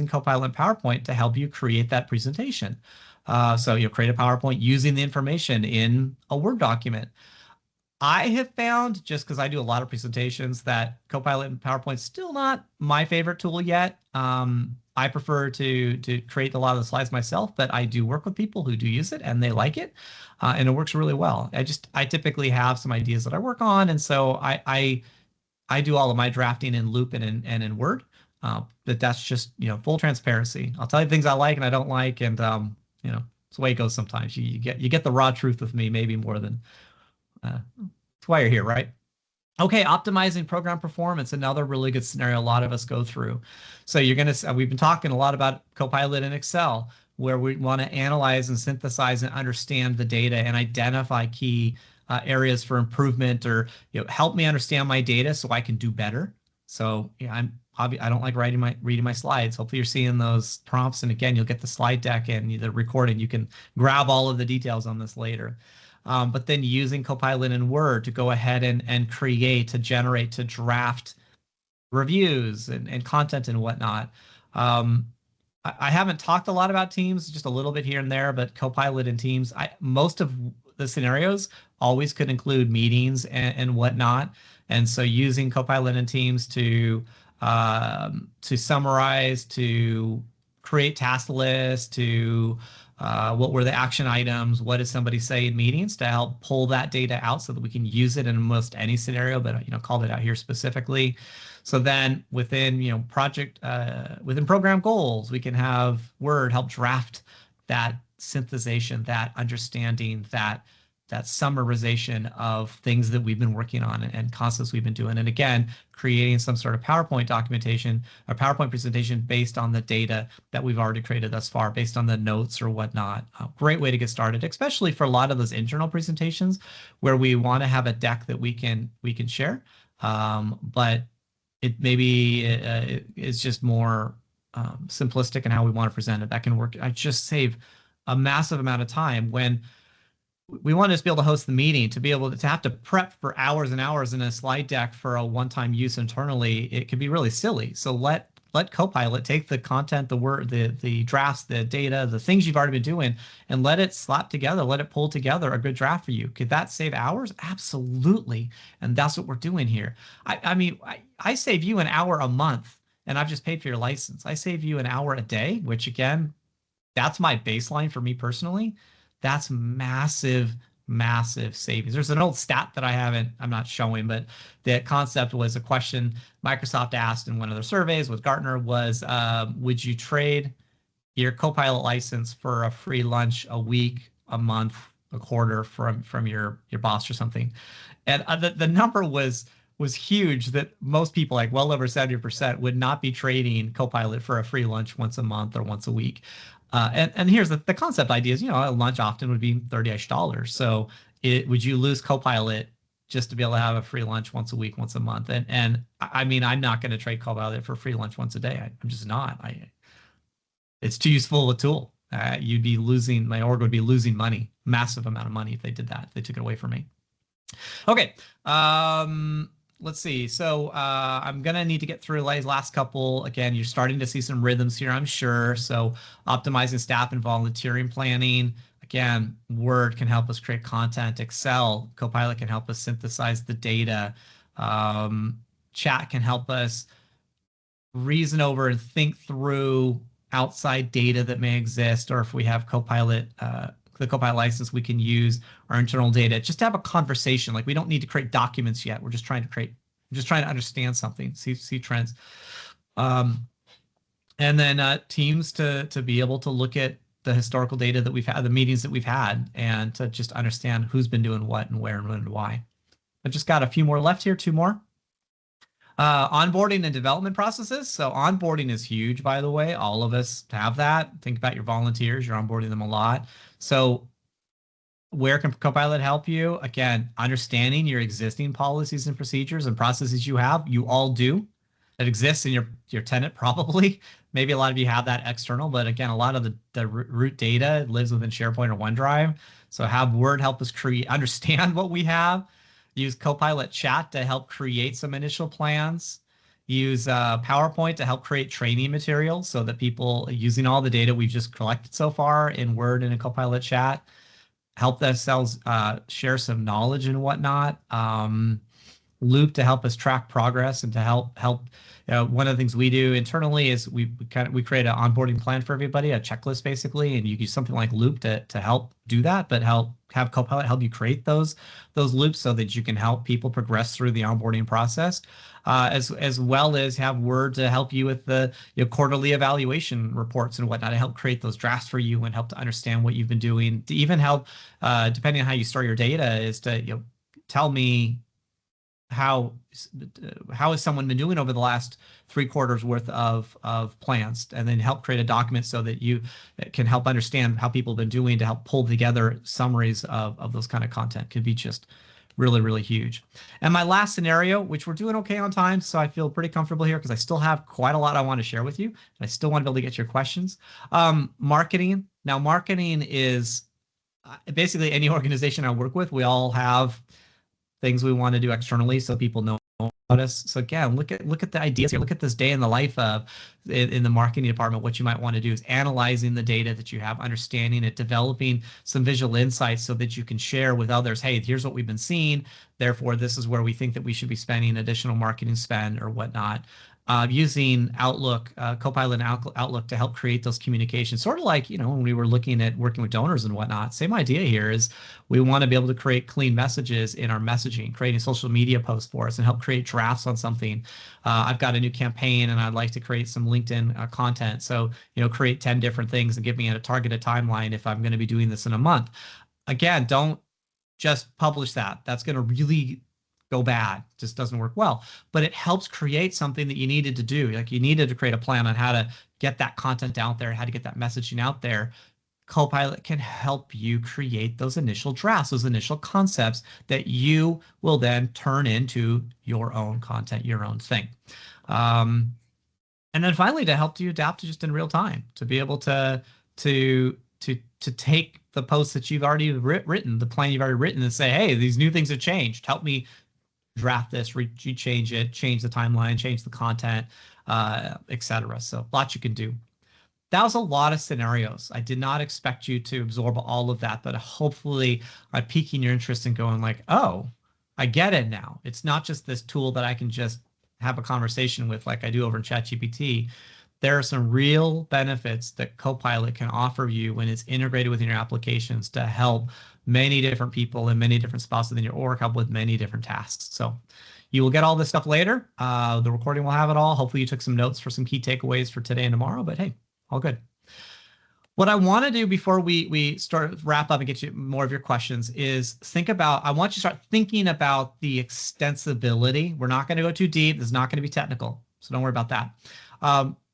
Copilot and PowerPoint to help you create that presentation. So you'll create a PowerPoint using the information in a Word document. I have found, just because I do a lot of presentations, that Copilot and PowerPoint's still not my favorite tool yet. I prefer to create a lot of the slides myself, but I do work with people who do use it and they like it, and it works really well. I typically have some ideas that I work on, and so I do all of my drafting in Loop and in Word. That's just full transparency. I'll tell you things I like and I don't like, and it's the way it goes sometimes. You get the raw truth with me, maybe more than that's why you're here, right? Okay, optimizing program performance, another really good scenario a lot of us go through. So we've been talking a lot about Copilot in Excel, where we want to analyze and synthesize and understand the data and identify key areas for improvement, or help me understand my data so I can do better. So yeah, I don't like reading my slides. Hopefully you're seeing those prompts, and again, you'll get the slide deck and the recording. You can grab all of the details on this later. But then using Copilot in Word to go ahead and create, to generate, to draft reviews and content and whatnot. I haven't talked a lot about Teams, just a little bit here and there, but Copilot in Teams, most of the scenarios always could include meetings and whatnot. And so using Copilot in Teams to summarize, to create task lists, to what were the action items, what did somebody say in meetings, to help pull that data out so that we can use it in almost any scenario, but called it out here specifically. So then within within program goals, we can have Word help draft that synthesization, that understanding, that summarization of things that we've been working on and concepts we've been doing. And again, creating some sort of PowerPoint documentation or PowerPoint presentation based on the data that we've already created thus far, based on the notes or whatnot. A great way to get started, especially for a lot of those internal presentations where we want to have a deck that we can share. But it maybe is just more simplistic in how we want to present it. That can work. I just save a massive amount of time when we want to just be able to host the meeting, to be able to have to prep for hours and hours in a slide deck for a one-time use internally. It can be really silly. So let Copilot take the content, the drafts, the data, the things you've already been doing, and let it slap together, let it pull together a good draft for you. Could that save hours? Absolutely. And that's what we're doing here. I mean, I save you an hour a month, and I've just paid for your license. I save you an hour a day, which again, that's my baseline for me personally. That's massive, massive savings. There's an old stat that I'm not showing, but the concept was a question Microsoft asked in one of their surveys with Gartner was, would you trade your Copilot license for a free lunch a week, a month, a quarter from your boss or something? And the number was huge, that most people, like well over 70%, would not be trading Copilot for a free lunch once a month or once a week. And here's the concept idea is, a lunch often would be $30-ish. So would you lose Copilot just to be able to have a free lunch once a week, once a month? And I mean, I'm not going to trade Copilot for free lunch once a day. I'm just not. It's too useful of a tool. My org would be losing money, massive amount of money if they did that, if they took it away from me. Okay. Let's see. So I'm going to need to get through the last couple. Again, you're starting to see some rhythms here, I'm sure. So optimizing staff and volunteering planning. Again, Word can help us create content. Excel, Copilot can help us synthesize the data. Chat can help us reason over and think through outside data that may exist, or if we have Copilot, the Copilot license, we can use our internal data just to have a conversation. Like, we don't need to create documents yet. We're just trying to understand something, see trends. And then Teams to be able to look at the historical data that we've had, the meetings that we've had, and to just understand who's been doing what and where and when and why. I've just got a few more left here, 2 more. Onboarding and development processes. So onboarding is huge, by the way. All of us have that. Think about your volunteers. You're onboarding them a lot. So where can Copilot help you? Again, understanding your existing policies and procedures and processes you have. You all do. That exists in your tenant probably. Maybe a lot of you have that external, but again, a lot of the root data lives within SharePoint or OneDrive. So have Word help us understand what we have. Use Copilot Chat to help create some initial plans. Use PowerPoint to help create training materials so that people, using all the data we've just collected so far in Word and in Copilot Chat, help themselves share some knowledge and whatnot. Loop to help us track progress and to help. One of the things we do internally is we create an onboarding plan for everybody, a checklist basically, and you use something like Loop to help do that, but have Copilot help you create those loops so that you can help people progress through the onboarding process, as well as have Word to help you with the quarterly evaluation reports and whatnot, to help create those drafts for you and help to understand what you've been doing, to even help, depending on how you store your data, is to tell me how has someone been doing over the last 3 quarters worth of plans, and then help create a document so that you can help understand how people have been doing to help pull together summaries of those kind of content can be just really, really huge. And my last scenario, which we're doing okay on time, so I feel pretty comfortable here because I still have quite a lot I want to share with you, and I still want to be able to get your questions. Marketing. Now, marketing is basically any organization I work with. We all have things we want to do externally so people know about us. So again, look at the ideas here. Look at this day in the life of in the marketing department. What you might want to do is analyzing the data that you have, understanding it, developing some visual insights so that you can share with others. Hey, here's what we've been seeing. Therefore, this is where we think that we should be spending additional marketing spend or whatnot. Using Outlook, Copilot and Outlook to help create those communications. Sort of like, when we were looking at working with donors and whatnot, same idea here is we want to be able to create clean messages in our messaging, creating social media posts for us and help create drafts on something. I've got a new campaign and I'd like to create some LinkedIn content. So, create 10 different things and give me a targeted timeline if I'm going to be doing this in a month. Again, don't just publish that. That's going to really go bad. Just doesn't work well. But it helps create something that you needed to do. Like you needed to create a plan on how to get that content out there, how to get that messaging out there. Copilot can help you create those initial drafts, those initial concepts that you will then turn into your own content, your own thing. And then finally, to help you adapt to just in real time, to be able to take the posts that you've already written, the plan you've already written, and say, hey, these new things have changed. Help me draft this, change it, change the timeline, change the content, etc. So lots you can do. That was a lot of scenarios. I did not expect you to absorb all of that, but hopefully I'm piquing your interest in going like, oh, I get it now. It's not just this tool that I can just have a conversation with like I do over in ChatGPT. There are some real benefits that Copilot can offer you when it's integrated within your applications to help many different people in many different spots within your org, help with many different tasks. So you will get all this stuff later. The recording will have it all. Hopefully you took some notes for some key takeaways for today and tomorrow, but hey, all good. What I want to do before we wrap up and get you more of your questions is I want you to start thinking about the extensibility. We're not going to go too deep. This is not going to be technical, so don't worry about that.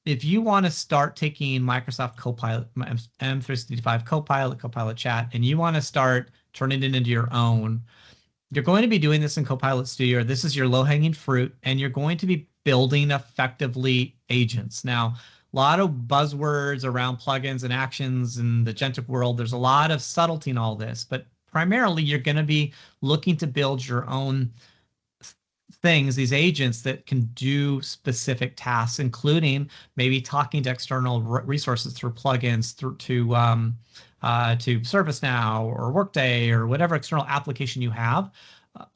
If you want to start taking Microsoft Copilot, M365 Copilot, Copilot Chat, and you want to start turning it into your own, you're going to be doing this in Copilot Studio. This is your low-hanging fruit, and you're going to be building effectively agents. Now, a lot of buzzwords around plugins and actions in the agentic world. There's a lot of subtlety in all this, but primarily you're going to be looking to build your own things, these agents that can do specific tasks, including maybe talking to external resources through plugins, to ServiceNow or Workday or whatever external application you have.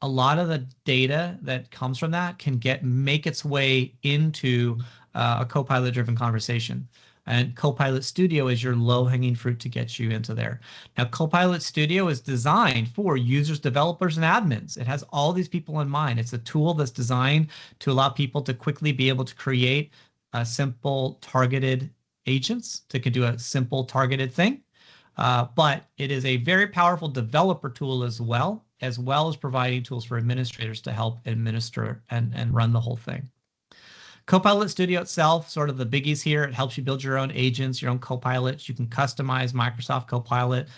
A lot of the data that comes from that can make its way into a Copilot-driven conversation. And Copilot Studio is your low-hanging fruit to get you into there. Now, Copilot Studio is designed for users, developers, and admins. It has all these people in mind. It's a tool that's designed to allow people to quickly be able to create simple targeted agents that can do a simple targeted thing. But it is a very powerful developer tool as well as providing tools for administrators to help administer and run the whole thing. Copilot Studio itself, sort of the biggies here, it helps you build your own agents, your own Copilots. You can customize Microsoft Copilot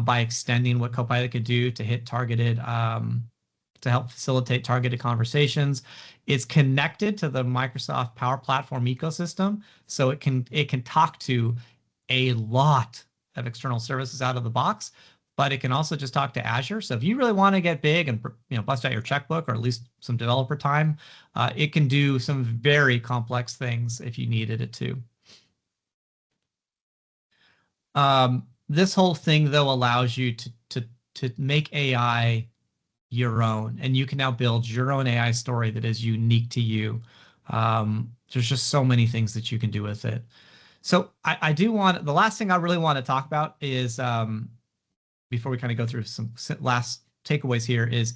by extending what Copilot could do to hit targeted, to help facilitate targeted conversations. It's connected to the Microsoft Power Platform ecosystem, so it can talk to a lot of external services out of the box, but it can also just talk to Azure. So if you really want to get big and bust out your checkbook or at least some developer time, it can do some very complex things if you needed it to. This whole thing though allows you to make AI your own, and you can now build your own AI story that is unique to you. There's just so many things that you can do with it. So the last thing I really want to talk about is, before we kind of go through some last takeaways here, is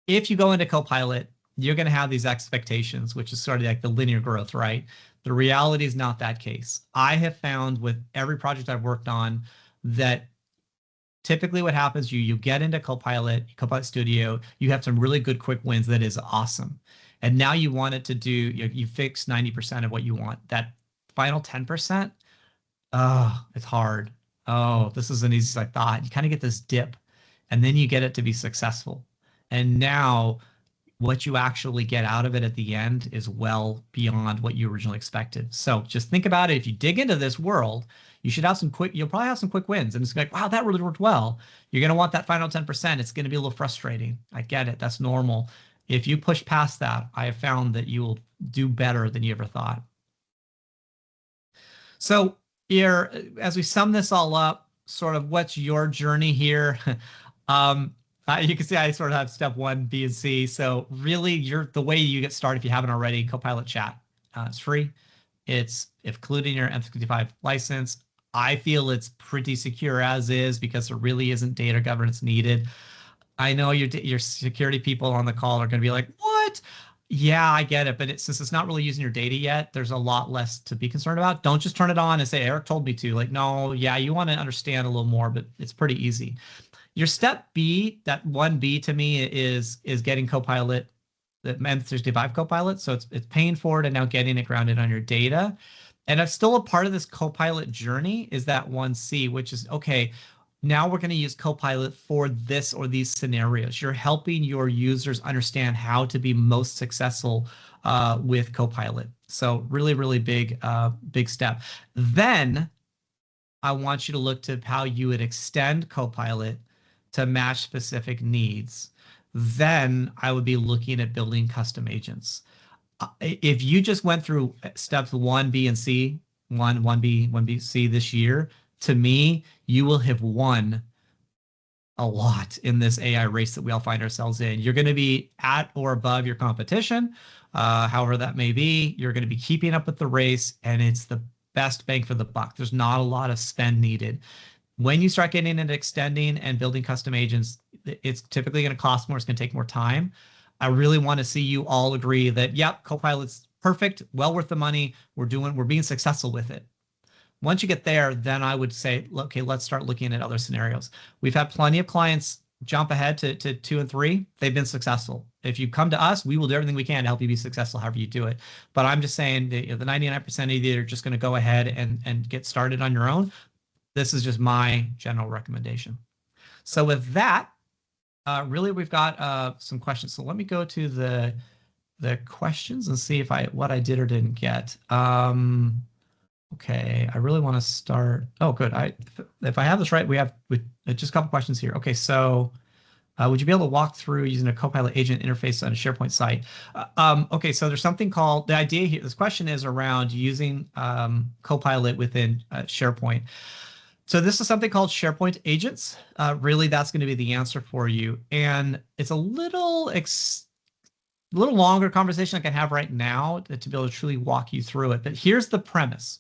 if you go into Copilot, you're going to have these expectations, which is sort of like the linear growth, right? The reality is not that case. I have found with every project I've worked on that typically what happens, you get into Copilot Studio, you have some really good quick wins that is awesome. And now you want it to do, you fix 90% of what you want. That final 10%, oh, it's hard. Oh, this isn't easy as I thought. You kind of get this dip, and then you get it to be successful. And now what you actually get out of it at the end is well beyond what you originally expected. So just think about it. If you dig into this world, you'll probably have some quick wins. And it's like, wow, that really worked well. You're going to want that final 10%. It's going to be a little frustrating. I get it. That's normal. If you push past that, I have found that you will do better than you ever thought. So here, as we sum this all up, sort of what's your journey here? You can see I sort of have step 1, B, and C. So really, the way you get started, if you haven't already, Copilot Chat. It's free. It's including your M365 license. I feel it's pretty secure as is because there really isn't data governance needed. I know your security people on the call are going to be like, what? Yeah, I get it. But since it's not really using your data yet, there's a lot less to be concerned about. Don't just turn it on and say, Eric told me to. Like, no, yeah, you want to understand a little more, but it's pretty easy. Your step B, that 1B to me is getting Copilot, the M365 Copilot. So it's paying for it and now getting it grounded on your data. And it's still a part of this Copilot journey is that 1C, which is, okay, now we're going to use Copilot for this or these scenarios. You're helping your users understand how to be most successful with Copilot. So really, really big step. Then I want you to look to how you would extend Copilot to match specific needs. Then I would be looking at building custom agents. If you just went through steps 1B and C, 1B, 1B, C this year, to me, you will have won a lot in this AI race that we all find ourselves in. You're going to be at or above your competition, however that may be. You're going to be keeping up with the race, and it's the best bang for the buck. There's not a lot of spend needed. When you start getting into extending and building custom agents, it's typically going to cost more. It's going to take more time. I really want to see you all agree that, yep, Copilot's perfect, well worth the money. We're being successful with it. Once you get there, then I would say, okay, let's start looking at other scenarios. We've had plenty of clients jump ahead to 2 and 3. They've been successful. If you come to us, we will do everything we can to help you be successful however you do it. But I'm just saying the 99% of you are just going to go ahead and get started on your own. This is just my general recommendation. So with that, really, we've got some questions. So let me go to the questions and see what I did or didn't get. Okay, I really want to start. Oh, good. If I have this right, we have just a couple questions here. Okay, so would you be able to walk through using a Copilot agent interface on a SharePoint site? Okay, so there's something called, the idea here, this question is around using Copilot within SharePoint. So this is something called SharePoint agents. Really, that's going to be the answer for you. And it's a little longer conversation I can have right now to be able to truly walk you through it. But here's the premise.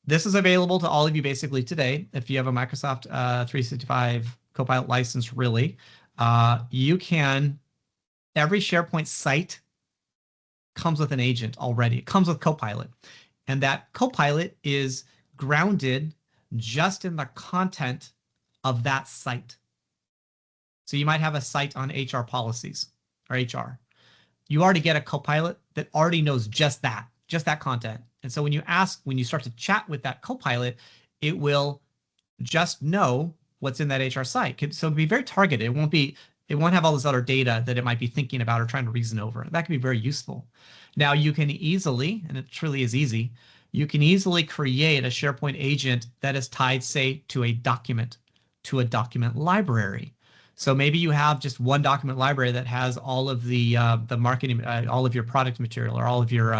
This is available to all of you basically today. If you have a Microsoft 365 Copilot license, really, you can, every SharePoint site comes with an agent already. It comes with Copilot. And that Copilot is grounded just in the content of that site. So you might have a site on HR policies or HR. You already get a Copilot that already knows just that content. And so when you start to chat with that Copilot, it will just know what's in that HR site. So it'll be very targeted. It won't have all this other data that it might be thinking about or trying to reason over. That can be very useful. Now you can easily, and it truly is easy, you can easily create a SharePoint agent that is tied, say, to a document library. So maybe you have just one document library that has all of the marketing, all of your product material, or all of your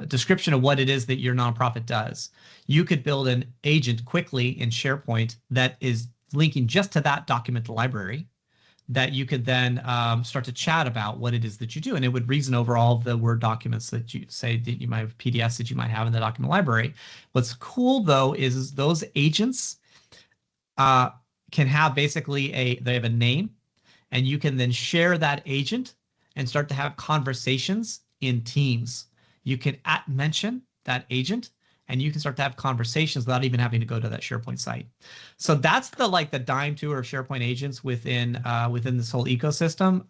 description of what it is that your nonprofit does. You could build an agent quickly in SharePoint that is linking just to that document library, that you could then start to chat about what it is that you do. And it would reason over all of the Word documents that you say that you might have, PDFs that you might have in the document library. What's cool though is those agents can have basically they have a name, and you can then share that agent and start to have conversations in Teams. You can @mention that agent, and you can start to have conversations without even having to go to that SharePoint site. So that's the dime tour of SharePoint agents within this whole ecosystem.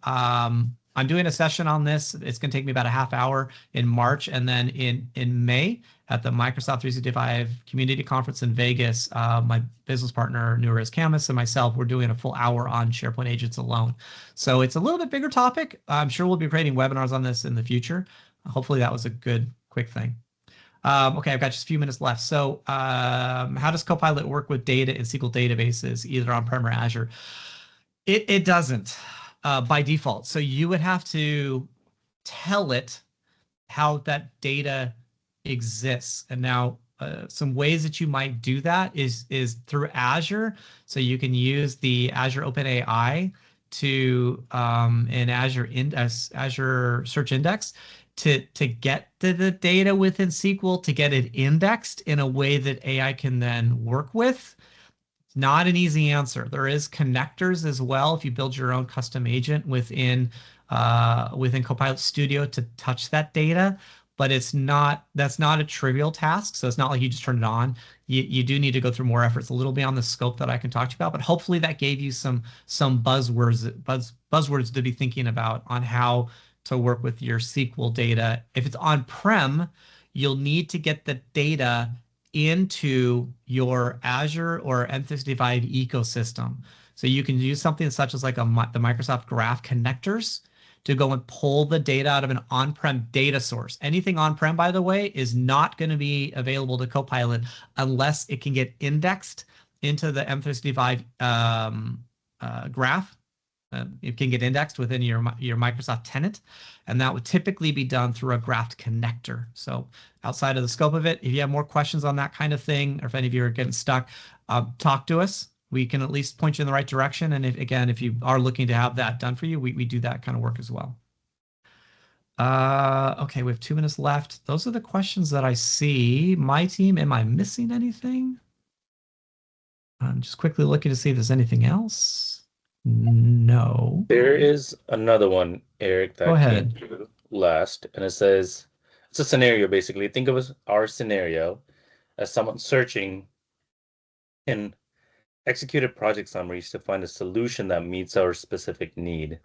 I'm doing a session on this. It's going to take me about a half hour in March, and then in May at the Microsoft 365 Community Conference in Vegas, my business partner Nurez Camus and myself, we're doing a full hour on SharePoint agents alone. So it's a little bit bigger topic. I'm sure we'll be creating webinars on this in the future. Hopefully that was a good quick thing. Okay, I've got just a few minutes left. So how does Copilot work with data in SQL databases, either on-prem or Azure? It doesn't by default. So you would have to tell it how that data exists. And now some ways that you might do that is through Azure. So you can use the Azure OpenAI to in Azure Search Index to get to the data within SQL, to get it indexed in a way that AI can then work with. Not an easy answer. There is connectors as well if you build your own custom agent within Copilot Studio to touch that data, but that's not a trivial task. So it's not like you just turn it on. You do need to go through more efforts, a little beyond the scope that I can talk to you about, but hopefully that gave you some buzzwords to be thinking about on how to work with your SQL data. If it's on-prem, you'll need to get the data into your Azure or M365 ecosystem. So you can use something such as the Microsoft Graph connectors to go and pull the data out of an on-prem data source. Anything on-prem, by the way, is not going to be available to Copilot unless it can get indexed into the M365 Graph. It can get indexed within your Microsoft tenant, and that would typically be done through a graphed connector. So outside of the scope of it, if you have more questions on that kind of thing, or if any of you are getting stuck, talk to us. We can at least point you in the right direction. And if you are looking to have that done for you, we do that kind of work as well. Okay, we have 2 minutes left. Those are the questions that I see. My team, am I missing anything? I'm just quickly looking to see if there's anything else. No. There is another one, Eric, that came through last, and it says, it's a scenario basically. Think of our scenario as someone searching in executed project summaries to find a solution that meets our specific need.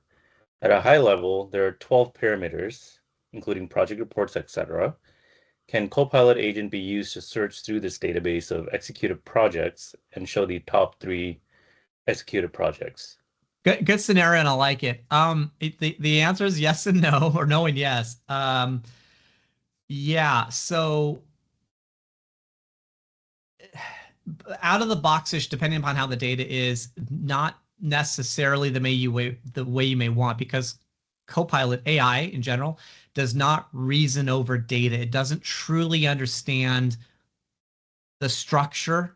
At a high level, there are 12 parameters, including project reports, etc. Can Copilot agent be used to search through this database of executed projects and show the top 3 executed projects? Good scenario, and I like it. The answer is yes and no, or no and yes. Yeah, so out of the box-ish, depending upon how the data is, not necessarily the way you may want, because Copilot AI in general does not reason over data. It doesn't truly understand the structure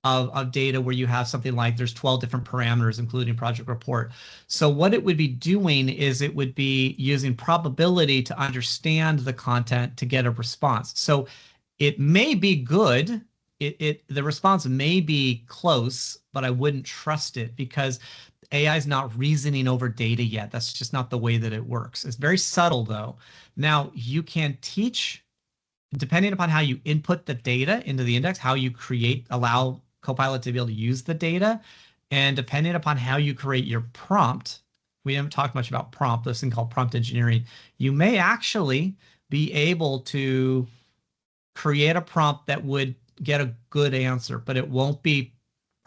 of data where you have something like there's 12 different parameters, including project report. So what it would be doing is it would be using probability to understand the content to get a response. So it may be good. The response may be close, but I wouldn't trust it because AI is not reasoning over data yet. That's just not the way that it works. It's very subtle though. Now you can teach, depending upon how you input the data into the index, how you allow Copilot to be able to use the data, and depending upon how you create your prompt, we haven't talked much about prompt, this thing called prompt engineering, you may actually be able to create a prompt that would get a good answer, but it won't be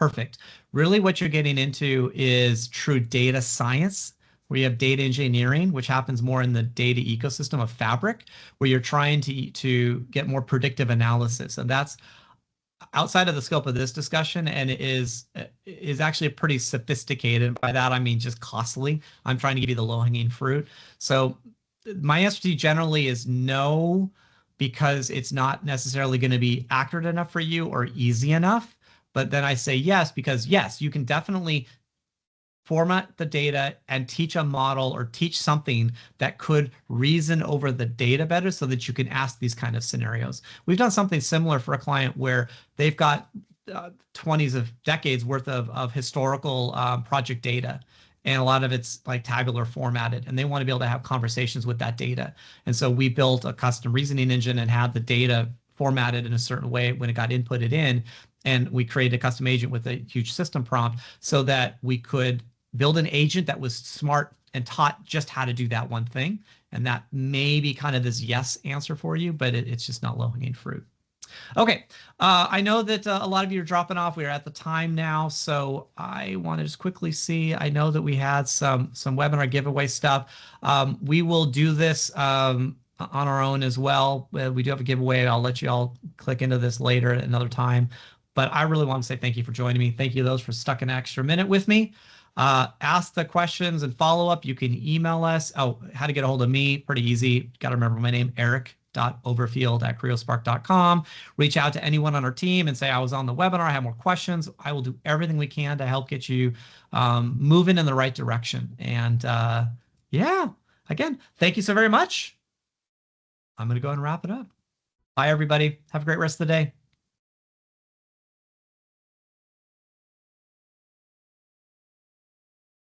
perfect. Really what you're getting into is true data science, where you have data engineering, which happens more in the data ecosystem of Fabric, where you're trying to get more predictive analysis. And that's outside of the scope of this discussion, and it is actually pretty sophisticated. By that, I mean just costly. I'm trying to give you the low-hanging fruit. So my answer to you generally is no, because it's not necessarily going to be accurate enough for you or easy enough. But then I say yes, because yes, you can definitely format the data and teach a model or teach something that could reason over the data better so that you can ask these kind of scenarios. We've done something similar for a client where they've got 20s of decades worth of historical project data. And a lot of it's like tabular formatted, and they want to be able to have conversations with that data. And so we built a custom reasoning engine and had the data formatted in a certain way when it got inputted in. And we created a custom agent with a huge system prompt so that we could build an agent that was smart and taught just how to do that one thing. And that may be kind of this yes answer for you, but it's just not low-hanging fruit. Okay, I know that a lot of you are dropping off. We are at the time now, so I want to just quickly see. I know that we had some webinar giveaway stuff. We will do this on our own as well. We do have a giveaway. I'll let you all click into this later at another time. But I really want to say thank you for joining me. Thank you to those for stuck an extra minute with me. Ask the questions and follow up. You can email us. Oh, how to get a hold of me? Pretty easy. Got to remember my name, eric.overfield@creospark.com. Reach out to anyone on our team and say, I was on the webinar. I have more questions. I will do everything we can to help get you moving in the right direction. And yeah, again, thank you so very much. I'm going to go ahead and wrap it up. Bye, everybody. Have a great rest of the day.